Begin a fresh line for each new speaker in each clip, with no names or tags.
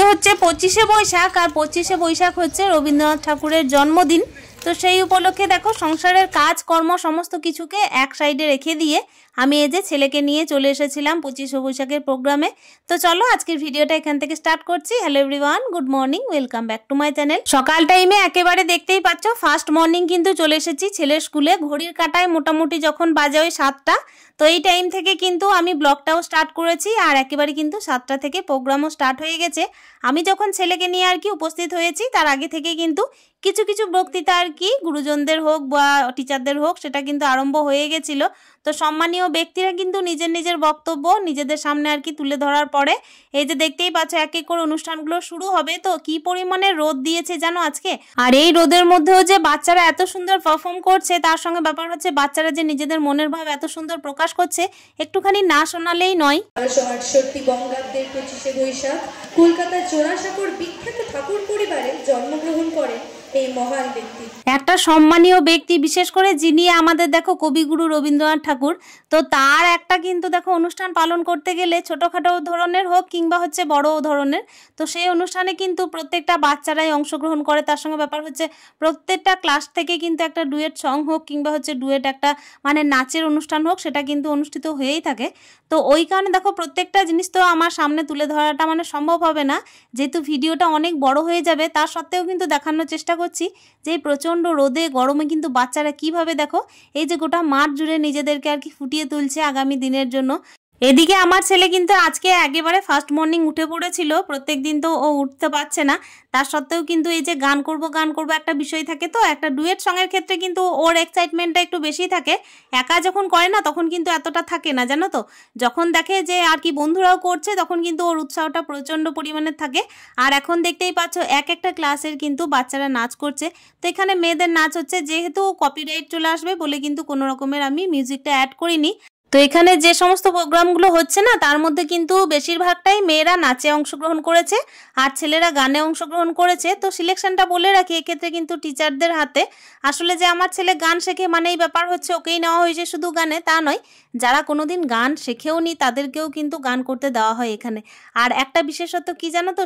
হচ্ছে 25শে বৈশাখ, আর 25শে বৈশাখ হচ্ছে রবীন্দ্রনাথ ঠাকুরের জন্মদিন। তো সেই উপলক্ষে দেখো সংসারের কাজ কর্ম সমস্ত কিছুকে এক সাইডে রেখে দিয়ে আমি এই যে ছেলেকে নিয়ে চলে এসেছিলাম 25শে বৈশাখের প্রোগ্রামে। তো চলো আজকের ভিডিওটা এখান থেকে স্টার্ট করছি। Hello everyone, good morning, welcome back to my channel. সকাল টাইমে একেবারে দেখতেই পাচ্ছ ফার্স্ট মর্নিং কিন্তু চলে এসেছি ছেলের স্কুলে। ঘড়ির কাঁটায় মোটামুটি যখন বাজে ওই 7টা, তো এই টাইম থেকে কিন্তু আমি ব্লগটাও স্টার্ট করেছি, আর একেবারে কিন্তু 7টা থেকে প্রোগ্রামও স্টার্ট হয়ে গেছে। আমি যখন ছেলেকে নিয়ে আর কি উপস্থিত হয়েছি তার আগে থেকে কিন্তু কিছু কিছু বক্তৃতা আর কি গুরুজনদের হোক বা টিচারদের হোক সেটা কিন্তু আরম্ভ হয়ে গেছিল। তো সম্মানীয় ব্যক্তিরা কিন্তু নিজের নিজের বক্তব্য নিজেদের সামনে আর কি তুলে ধরার পরে এই যে দেখতেই পাচ্ছ এক এক করে অনুষ্ঠানগুলো শুরু হবে। তো কি পরিমাণে রোদ দিয়েছে জানো আজকে, আর এই রোদের মধ্যেও যে বাচ্চারা এত সুন্দর পারফর্ম করছে, তার সঙ্গে ব্যাপার হচ্ছে বাচ্চারা যে নিজেদের মনের ভাব এত সুন্দর প্রকাশ করছে, একটুখানি না শোনালেই নয়।
1868 বঙ্গাব্দের 25শে বৈশাখ কলকাতার জোড়াসাঁকোর বিখ্যাত ঠাকুর পরিবারে জন্মগ্রহণ করেন এই মহান ব্যক্তি।
একটা সম্মানীয় ব্যক্তি, বিশেষ করে যিনি আমাদের দেখো কবিগুরু রবীন্দ্রনাথ ঠাকুর। তো তার একটা কিন্তু দেখো অনুষ্ঠান পালন করতে গেলে ছোটোখাটো ধরনের হোক কিংবা হচ্ছে বড় ধরনের, তো সেই অনুষ্ঠানে কিন্তু প্রত্যেকটা বাচ্চারাই অংশগ্রহণ করে। তার সঙ্গে ব্যাপার হচ্ছে প্রত্যেকটা ক্লাস থেকে কিন্তু একটা ডুয়েট সং হোক কিংবা হচ্ছে ডুয়েট একটা মানে নাচের অনুষ্ঠান হোক, সেটা কিন্তু অনুষ্ঠিত হয়েই থাকে। তো ওই কারণে দেখো প্রত্যেকটা জিনিস তো আমার সামনে তুলে ধরাটা মানে সম্ভব হবে না, যেহেতু ভিডিওটা অনেক বড় হয়ে যাবে। তার সত্ত্বেও কিন্তু দেখানোর চেষ্টা করছি যে প্রচণ্ড রোদে গরমে কিন্তু বাচ্চারা কিভাবে দেখো এই যে গোটা মাঠ জুড়ে নিজেদেরকে আর কি ফুটিয়ে তুলছে আগামী দিনের জন্য। এদিকে আমার ছেলে কিন্তু আজকে একেবারে ফার্স্ট মর্নিং উঠে পড়েছিল। প্রত্যেক দিন তো ও উঠতে পারছে না, তার সত্ত্বেও কিন্তু এই যে গান করব একটা বিষয় থাকে, তো একটা ডুয়েট সঙ্গের ক্ষেত্রে কিন্তু ওর এক্সাইটমেন্টটা একটু বেশি থাকে। একা যখন করে না তখন কিন্তু এতটা থাকে না, জানো তো। যখন দেখে যে আর কি বন্ধুরাও করছে তখন কিন্তু ওর উৎসাহটা প্রচণ্ড পরিমাণে থাকে। আর এখন দেখতেই পাচ্ছ একটা ক্লাসের কিন্তু বাচ্চারা নাচ করছে। তো এখানে মেয়েদের নাচ হচ্ছে, যেহেতু কপিরাইট চলে আসবে বলে কিন্তু কোনো রকমের আমি মিউজিকটা অ্যাড করিনি। তো এখানে যে সমস্ত প্রোগ্রামগুলো হচ্ছে না তার মধ্যে কিন্তু বেশিরভাগটাই মেয়েরা নাচে অংশগ্রহণ করেছে আর ছেলেরা গানে অংশগ্রহণ করেছে। তো সিলেকশনটা বলে রাখি এক্ষেত্রে কিন্তু টিচারদের হাতে। আসলে যে আমার ছেলে গান শেখে মানে এই ব্যাপার হচ্ছে ওকেই নেওয়া হয়েছে শুধু গানে তা নয়, যারা কোনোদিন গান শেখেও নি তাদেরকেও কিন্তু গান করতে দেওয়া হয় এখানে। আর একটা বিশেষত্ব কি জানো তো,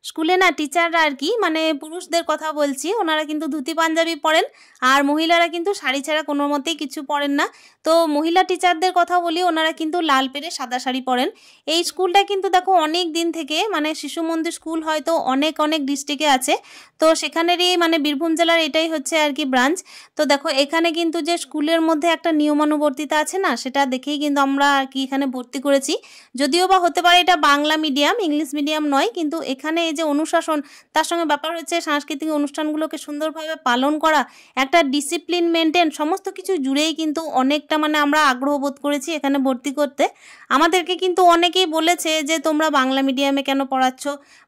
স্কুলে না টিচাররা আর কি মানে পুরুষদের কথা বলছি, ওনারা কিন্তু ধুতি পাঞ্জাবি পরেন, আর মহিলারা কিন্তু শাড়ি ছাড়া কোনো মতেই কিছু পরেন না। তো মহিলা টিচারদের কথা বলি, ওনারা কিন্তু লাল পেরে সাদা শাড়ি পরেন। এই স্কুলটা কিন্তু দেখো অনেক দিন থেকে মানে শিশু মন্দির স্কুল হয়তো অনেক ডিস্ট্রিক্টে আছে, তো সেখানেরই মানে বীরভূম জেলার এটাই হচ্ছে আর কি ব্রাঞ্চ। তো দেখো এখানে কিন্তু যে স্কুলের মধ্যে একটা নিয়মানুবর্তিতা আছে না, সেটা দেখেই কিন্তু আমরা আর কি এখানে ভর্তি করেছি। যদিও বা হতে পারে এটা বাংলা মিডিয়াম, ইংলিশ মিডিয়াম নয়, কিন্তু এখানে এই যে অনুশাসন, তার সঙ্গে ব্যাপার হচ্ছে সাংস্কৃতিক অনুষ্ঠানগুলোকে সুন্দরভাবে পালন করা, একটা ডিসিপ্লিন মেনটেন, সমস্ত কিছু জুড়েই কিন্তু অনেকটা মানে আমরা আগ্রহ বোধ করেছি এখানে ভর্তি করতে। আমাদেরকে কিন্তু অনেকেই বলেছে যে তোমরা বাংলা মিডিয়ামে কেন পড়াচ্ছ,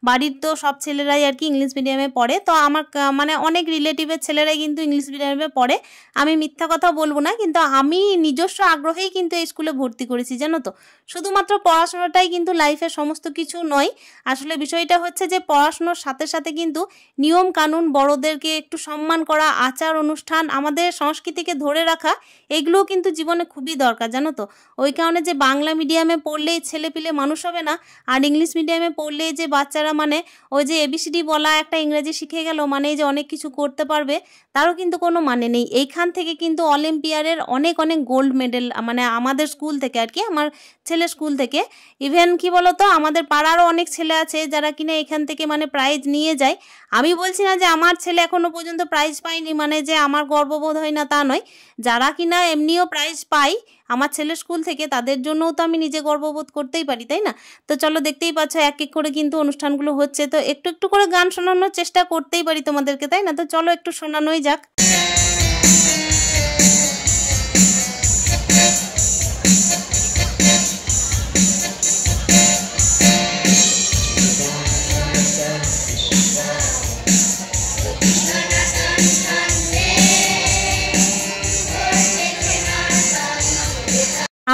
বাড়ির তো সব ছেলেরাই আর কি ইংলিশ মিডিয়ামে পড়ে। তো আমার মানে অনেক রিলেটিভের ছেলেরাই কিন্তু ইংলিশ মিডিয়ামে পড়ে, আমি মিথ্যা কথা বলবো না, কিন্তু আমি নিজস্ব আগ্রহেই কিন্তু এই স্কুলে ভর্তি করেছি, জানো তো। শুধুমাত্র পড়াশোনাটাই কিন্তু লাইফের সমস্ত কিছু নয়, আসলে বিষয়টা হচ্ছে যে পড়াশোনার সাথে সাথে কিন্তু নিয়ম কানুন, বড়দেরকে একটু সম্মান করা, আচার অনুষ্ঠান, আমাদের সংস্কৃতিকে ধরে রাখা, এগুলোও কিন্তু জীবনে খুবই দরকার, জানো তো। ওই কারণে যে বাংলা মিডিয়ামে পড়লেই ছেলে পিলে মানুষ হবে না, আর ইংলিশ মিডিয়ামে পড়লেই যে বাচ্চারা মানে ওই যে এবিসিডি বলা একটা ইংরেজি শিখে গেল মানে যে অনেক কিছু করতে পারবে, তারও কিন্তু কোনো মানে নেই। এইখান থেকে কিন্তু অলিম্পিয়াডের অনেক গোল্ড মেডেল মানে আমাদের স্কুল থেকে আর কি, আমার ছেলের স্কুল থেকে। ইভেন কি বলতো, আমাদের পাড়ারও অনেক ছেলে আছে যারা কিনা এখান থেকে মানে প্রাইজ নিয়ে যায়। আমি বলছি না যে আমার ছেলে এখনো পর্যন্ত প্রাইজ পায়নি মানে যে আমার গর্ববোধ হয় না তা নয়, যারা কিনা এমনিও প্রাইজ পায় আমার ছেলের স্কুল থেকে তাদের জন্যও তো আমি নিজে গর্ববোধ করতেই পারি, তাই না। তো চলো দেখতেই পাচ্ছ এক করে কিন্তু অনুষ্ঠানগুলো হচ্ছে, তো একটু করে গান শোনানোর চেষ্টা করতেই পারি তোমাদেরকে, তাই না। তো চলো একটু শোনানোই যাক।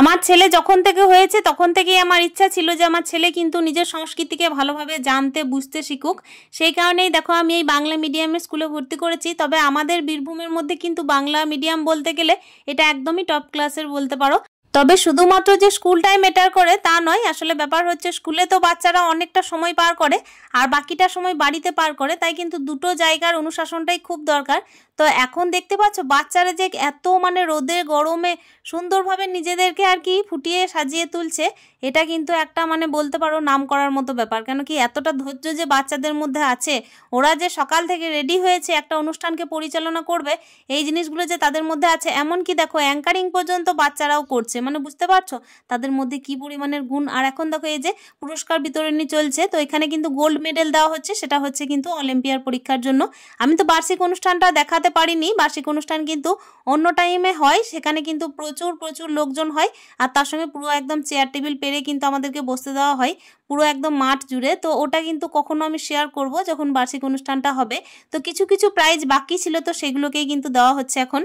আমার ছেলে যখন থেকে হয়েছে তখন থেকেই আমার ইচ্ছা ছিল যে আমার ছেলে কিন্তু নিজের সংস্কৃতিকে ভালোভাবে জানতে বুঝতে শিখুক। সেই কারণেই দেখো আমি এই বাংলা মিডিয়ামের স্কুলে ভর্তি করেছি। তবে আমাদের বীরভূমের মধ্যে কিন্তু বাংলা মিডিয়াম বলতে গেলে এটা একদমই টপ ক্লাসের বলতে পারো। তবে শুধুমাত্র যে স্কুলটাই ম্যাটার করে তা নয়, আসলে ব্যাপার হচ্ছে স্কুলে তো বাচ্চারা অনেকটা সময় পার করে আর বাকিটা সময় বাড়িতে পার করে, তাই কিন্তু দুটো জায়গার অনুশাসনটাই খুব দরকার। তো এখন দেখতে পাচ্ছ বাচ্চারা যে এত মানে রোদে গরমে সুন্দরভাবে নিজেদেরকে আর কি ফুটিয়ে সাজিয়ে তুলছে, এটা কিন্তু একটা মানে বলতে পারো নাম করার মতো ব্যাপার। কেন কি এতটা ধৈর্য যে বাচ্চাদের মধ্যে আছে, ওরা যে সকাল থেকে রেডি হয়েছে একটা অনুষ্ঠানকে পরিচালনা করবে, এই জিনিসগুলো যে তাদের মধ্যে আছে। এমনকি দেখো অ্যাঙ্কারিং পর্যন্ত বাচ্চারাও করছে, মানে বুঝতে পারছো তাদের মধ্যে কি পরিমাণের গুণ। আর এখন দেখো এই যে পুরস্কার বিতরণী চলছে, তো এখানে কিন্তু গোল্ড মেডেল দেওয়া হচ্ছে, সেটা হচ্ছে কিন্তু অলিম্পিয়ার পরীক্ষার জন্য। আমি তো বার্ষিক অনুষ্ঠানটা দেখাতে পারিনি, বার্ষিক অনুষ্ঠান কিন্তু অন্য টাইমে হয়, সেখানে কিন্তু প্রচুর প্রচুর লোকজন হয় আর তার সঙ্গে পুরো একদম চেয়ার টেবিল পেরে কিন্তু আমাদেরকে বসতে দেওয়া হয় পুরো একদম মাঠ জুড়ে। তো ওটা কিন্তু কখনো আমি শেয়ার করব যখন বার্ষিক অনুষ্ঠানটা হবে। তো কিছু কিছু প্রাইজ বাকি ছিল, তো সেগুলোকেই কিন্তু দেওয়া হচ্ছে এখন।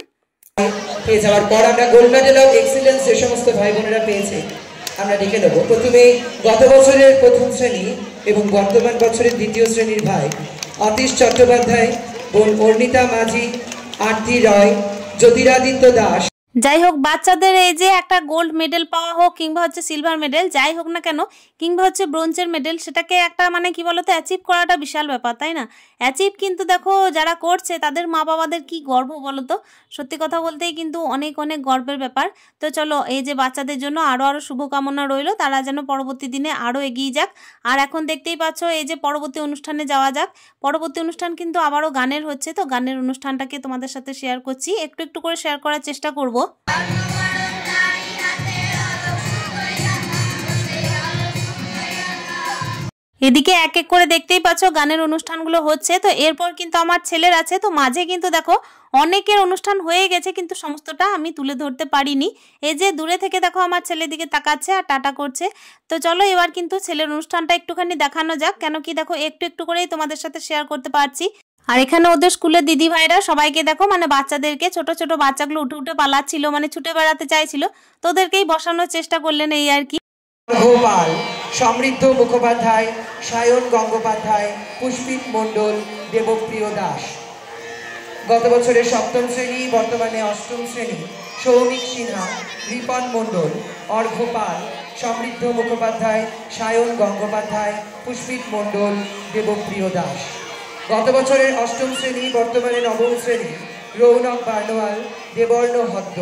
পেয়ে যাওয়ার পর আমরা গোল্ড মেডেল অফ এক্সিলেন্স যে সমস্ত ভাই বোনেরা পেয়েছে আমরা ডেকে নেব। প্রথমে গত বছরের প্রথম শ্রেণী এবং বর্তমান বছরের দ্বিতীয় শ্রেণীর ভাই অতীশ চট্টোপাধ্যায়, বোন অর্ণিতা মাঝি, আরতি রয়, জ্যোতিরাদিত্য দাস।
যাই হোক, বাচ্চাদের এই যে একটা গোল্ড মেডেল পাওয়া হোক কিংবা হচ্ছে সিলভার মেডেল যাই হোক না কেন, কিংবা হচ্ছে ব্রোঞ্জের মেডেল, সেটাকে একটা মানে কি বলতো অ্যাচিভ করাটা বিশাল ব্যাপার, তাই না? অ্যাচিভ কিন্তু দেখো যারা করছে তাদের মা বাবাদের কি গর্ব বলতো, সত্যি কথা বলতেই কিন্তু অনেক অনেক গর্বের ব্যাপার। তো চলো এই যে বাচ্চাদের জন্য আরও শুভকামনা রইল, তারা যেন পরবর্তী দিনে আরও এগিয়ে যাক। আর এখন দেখতেই পাচ্ছ এই যে পরবর্তী অনুষ্ঠানে যাওয়া যাক। পরবর্তী অনুষ্ঠান কিন্তু আবারও গানের হচ্ছে, তো গানের অনুষ্ঠানটাকে তোমাদের সাথে শেয়ার করছি, একটু একটু করে শেয়ার করার চেষ্টা করব। এদিকে এক এক করে দেখতেই পাচ্ছ গানের অনুষ্ঠানগুলো হচ্ছে। তো এরপর কিন্তু আমার ছেলের আছে, তো মাঝে কিন্তু দেখো অনেকের অনুষ্ঠান হয়ে গেছে কিন্তু সমস্তটা আমি তুলে ধরতে পারিনি। এই যে দূরে থেকে দেখো আমার ছেলের দিকে তাকাচ্ছে আর টাটা করছে। তো চলো এবার কিন্তু ছেলের অনুষ্ঠানটা একটুখানি দেখানো যাক, কেন কি দেখো একটু একটু করেই তোমাদের সাথে শেয়ার করতে পারছি। আর এখানে ওদের স্কুলের দিদি ভাইরা সবাইকে দেখো মানে বাচ্চাদেরকে, ছোট ছোট বাচ্চাগুলো উঠে উঠে পালাচ্ছিল, মানে ছুটে বেড়াতে চাইছিল, তো ওদেরকেই বসানোর চেষ্টা করলেন এই আর কি।
গোপাল, সমৃদ্ধ মুখোপাধ্যায়, সায়ন গঙ্গোপাধ্যায়, পুষ্পিত মণ্ডল, দেবপ্রিয় দাস। গত বছরের সপ্তম শ্রেণী বর্তমানে অষ্টম শ্রেণী সৌমিক সিনহা, রিপন মণ্ডল, অর্ঘ্যপাল, সমৃদ্ধ মুখোপাধ্যায়, সায়ন গঙ্গোপাধ্যায়, পুষ্পিত মণ্ডল, দেবপ্রিয় দাস। গত বছরের অষ্টম শ্রেণী বর্তমানে নবম শ্রেণী রৌনক বার্নওয়াল, দেবর্ণ হদ্দ,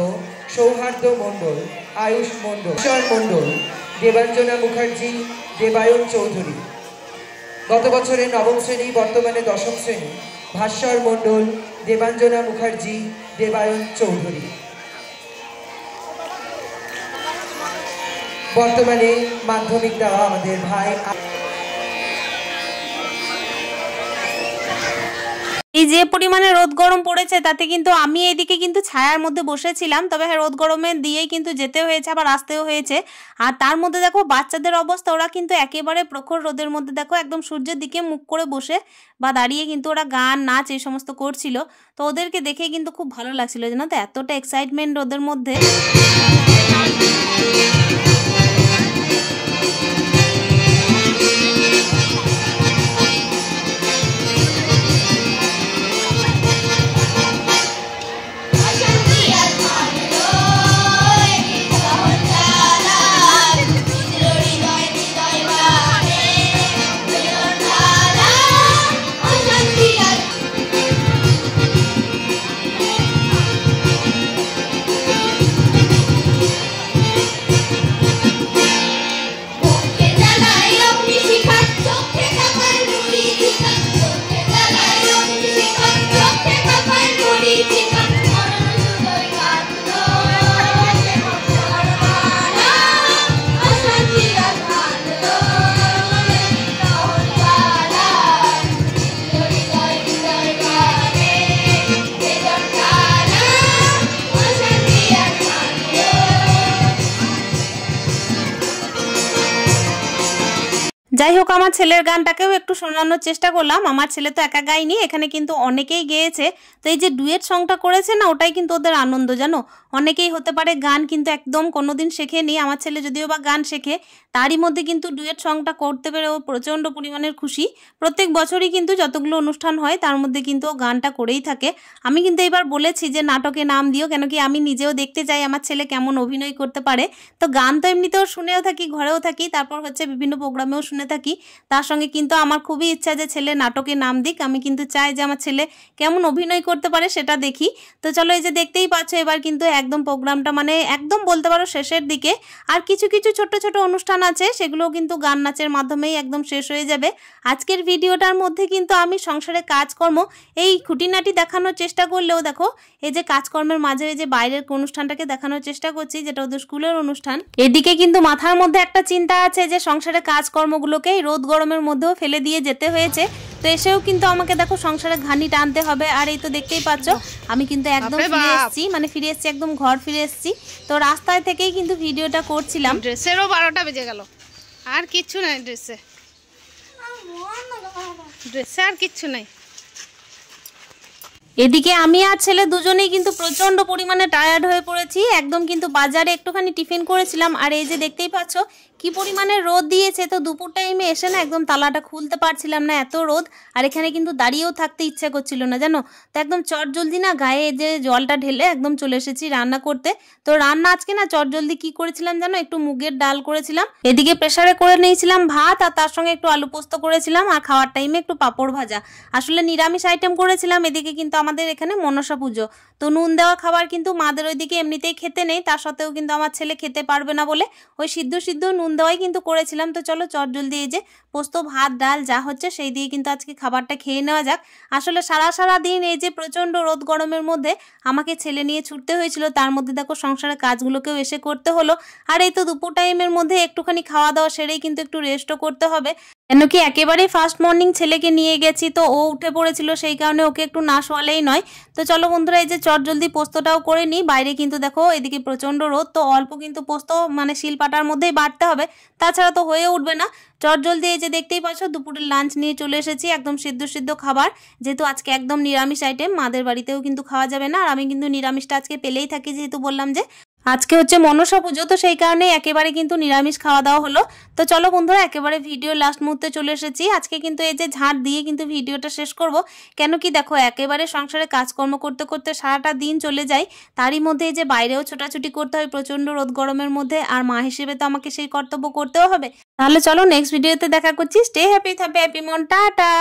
সৌহার্দ্য মণ্ডল, আয়ুষ মণ্ডল, ঈশ্বর মণ্ডল, দেবাঞ্জনা মুখার্জি, দেবায়ন চৌধুরী। গত বছরের নবম শ্রেণী বর্তমানে দশম শ্রেণী ভাস্বর মণ্ডল, দেবাঞ্জনা মুখার্জি, দেবায়ন চৌধুরী। বর্তমানে মাধ্যমিক দেওয়া আমাদের ভাই।
এই যে পরিমাণে রোদ গরম পড়েছে তাতে কিন্তু আমি এইদিকে কিন্তু ছায়ার মধ্যে বসেছিলাম, তবে হ্যাঁ রোদ গরমে দিয়েই কিন্তু যেতে হয়েছে আবার আসতেও হয়েছে। আর তার মধ্যে দেখো বাচ্চাদের অবস্থা, ওরা কিন্তু একেবারে প্রখর রোদের মধ্যে দেখো একদম সূর্যের দিকে মুখ করে বসে বা দাঁড়িয়ে কিন্তু ওরা গান নাচ এই সমস্ত করছিল। তো ওদেরকে দেখে কিন্তু খুব ভালো লাগছিল, জানো তো এতটা এক্সাইটমেন্ট ওদের মধ্যে। যাই হোক, আমার ছেলের গানটাকেও একটু শোনানোর চেষ্টা করলাম। আমার ছেলে তো একা গায়নি, এখানে কিন্তু অনেকেই গেয়েছে। তো এই যে ডুয়েট সংটা করেছে না, ওটাই কিন্তু ওদের আনন্দ, জানো। অনেকেই হতে পারে গান কিন্তু একদম কোনোদিন শেখেনি, আমার ছেলে যদিও বা গান শেখে, তারই মধ্যে কিন্তু ডুয়েট সংটা করতে পেরে ও প্রচণ্ড পরিমাণের খুশি। প্রত্যেক বছরই কিন্তু যতগুলো অনুষ্ঠান হয় তার মধ্যে কিন্তু ও গানটা করেই থাকে। আমি কিন্তু এবার বলেছি যে নাটকে নাম দিও, কেন কি আমি নিজেও দেখতে চাই আমার ছেলে কেমন অভিনয় করতে পারে। তো গান তো এমনিতেও শুনেও থাকি, ঘরেও থাকি, তারপর হচ্ছে বিভিন্ন প্রোগ্রামেও শুনে থাকি। তার সঙ্গে কিন্তু আমার খুবই ইচ্ছা যে ছেলে নাটকে নাম দিক। আমি কিন্তু চাই যে আমার ছেলে কেমন অভিনয় করতে পারে সেটা দেখি। তো চলো, এই যে দেখতেই পাচ্ছ এবার কিন্তু একদম প্রোগ্রামটা মানে একদম বলতে পারো শেষের দিকে। আর কিছু কিছু ছোট ছোট অনুষ্ঠান আছে, সেগুলোও কিন্তু গান নাচের মাধ্যমেই একদম শেষ হয়ে যাবে। আজকের ভিডিওটার মধ্যে কিন্তু আমি সংসারে কাজকর্ম এই খুঁটিনাটি দেখানোর চেষ্টা করলেও দেখো এই যে কাজকর্মের মাঝে এই যে বাইরের অনুষ্ঠানটাকে দেখানোর চেষ্টা করছি, যেটা ওদের স্কুলের অনুষ্ঠান। এদিকে কিন্তু মাথার মধ্যে একটা চিন্তা আছে যে সংসারে কাজকর্মগুলোকে রোদ গরমের মধ্যেও ফেলে দিয়ে যেতে হয়েছে। তো এসেও কিন্তু আমাকে দেখো সংসারে ঘানি টানতে হবে। আর এই তো দেখতেই পাচ্ছ আমি কিন্তু একদম ফিরে এসেছি একদম ঘর ফিরে এসেছি। তো রাস্তায় থেকেই কিন্তু ভিডিওটা করছিলাম।
ড্রেসেরও 12টা বেজে গেল, আর কিচ্ছু নাই ড্রেসে আর কিচ্ছু নাই।
এদিকে আমি আর ছেলে দুজনেই কিন্তু প্রচন্ড পরিমাণে টায়ার্ড হয়ে পড়েছি। একদম কিন্তু বাজারে একটুখানি টিফিন করেছিলাম। আর এই যে দেখতেই পাচ্ছ কি পরিমাণে রোদ দিয়েছে। তো দুপুর টাইমে এসে না একদম তালাটা খুলতে পারছিলাম না, এত রোদ। আর এখানে কিন্তু দাঁড়িয়েও থাকতে ইচ্ছা করছিল না, জানো। তো একদম চটজলদি না গায়ে যে জলটা ঢেলে একদম চলে এসেছি রান্না করতে। তো রান্না আজকে না চটজলদি কি করেছিলাম জানো, একটু মুগের ডাল করেছিলাম, এদিকে প্রেসারে করে নিয়েছিলাম ভাত, আর তার সঙ্গে একটু আলু পোস্ত করেছিলাম, আর খাওয়ার টাইমে একটু পাঁপড় ভাজা। আসলে নিরামিষ আইটেম করেছিলাম। এদিকে কিন্তু আমাদের এখানে মনসা পুজো, তো নুন দেওয়া খাবার কিন্তু মাদের ওইদিকে এমনিতেই খেতে নেই। তার সত্ত্বেও কিন্তু আমার ছেলে খেতে পারবে না বলে ওই সিদ্ধ সিদ্ধ নুন দেওয়াই কিন্তু করেছিলাম। তো চলো চটজলদি এই যে পোস্ত ভাত ডাল যা হচ্ছে সেই দিয়ে কিন্তু আজকে খাবারটা খেয়ে নেওয়া যাক। আসলে সারা দিন এই যে প্রচণ্ড রোদ গরমের মধ্যে আমাকে ছেলে নিয়ে ছুটতে হয়েছিল, তার মধ্যে দেখো সংসারের কাজগুলোকেও এসে করতে হলো। আর এই তো দুপুর টাইমের মধ্যে একটুখানি খাওয়া দাওয়া সেরেই কিন্তু একটু রেস্টও করতে হবে, কেন কি একেবারেই ফার্স্ট মর্নিং ছেলেকে নিয়ে গেছি। তো ও উঠে পড়েছিল, সেই কারণে ওকে একটু না শোয়ালেই নয়। তো চলো বন্ধুরা, এই যে চটজলদি পোস্তটাও করে নিই। বাইরে কিন্তু দেখো এদিকে প্রচণ্ড রোদ, তো অল্প কিন্তু পোস্ত মানে শিলপাটার মধ্যেই বাটতে হবে, তাছাড়া তো হয়ে উঠবে না। চটজলদি এই যে দেখতেই পাচ্ছ দুপুরের লাঞ্চ নিয়ে চলে এসেছি, একদম সিদ্ধ খাবার। যেহেতু আজকে একদম নিরামিষ আইটেম, মাদের বাড়িতেও কিন্তু খাওয়া যাবে না। আর আমি কিন্তু নিরামিষটা আজকে পেলেই থাকি, যেহেতু বললাম যে আজকে হচ্ছে মনসা পুজো, তো সেই কারণে একেবারে কিন্তু নিরামিষ খাওয়া দাওয়া হলো। তো চলো বন্ধুরা, একেবারে ভিডিও লাস্ট মুহূর্তে চলে এসেছি। আজকে কিন্তু এই যে ঝাড় দিয়ে কিন্তু ভিডিওটা শেষ করব, কেন কি দেখো একেবারে সংসারে কাজকর্ম করতে করতে সারাটা দিন চলে যায়। তারই মধ্যে এই যে বাইরেও ছোটাছুটি করতে হয় প্রচন্ড রোদ গরমের মধ্যে, আর মা হিসেবে তো আমাকে সেই কর্তব্য করতেও হবে। তাহলে চলো নেক্সট ভিডিওতে দেখা করছি। স্টে হ্যাপি, হ্যাপি মন, টাটা।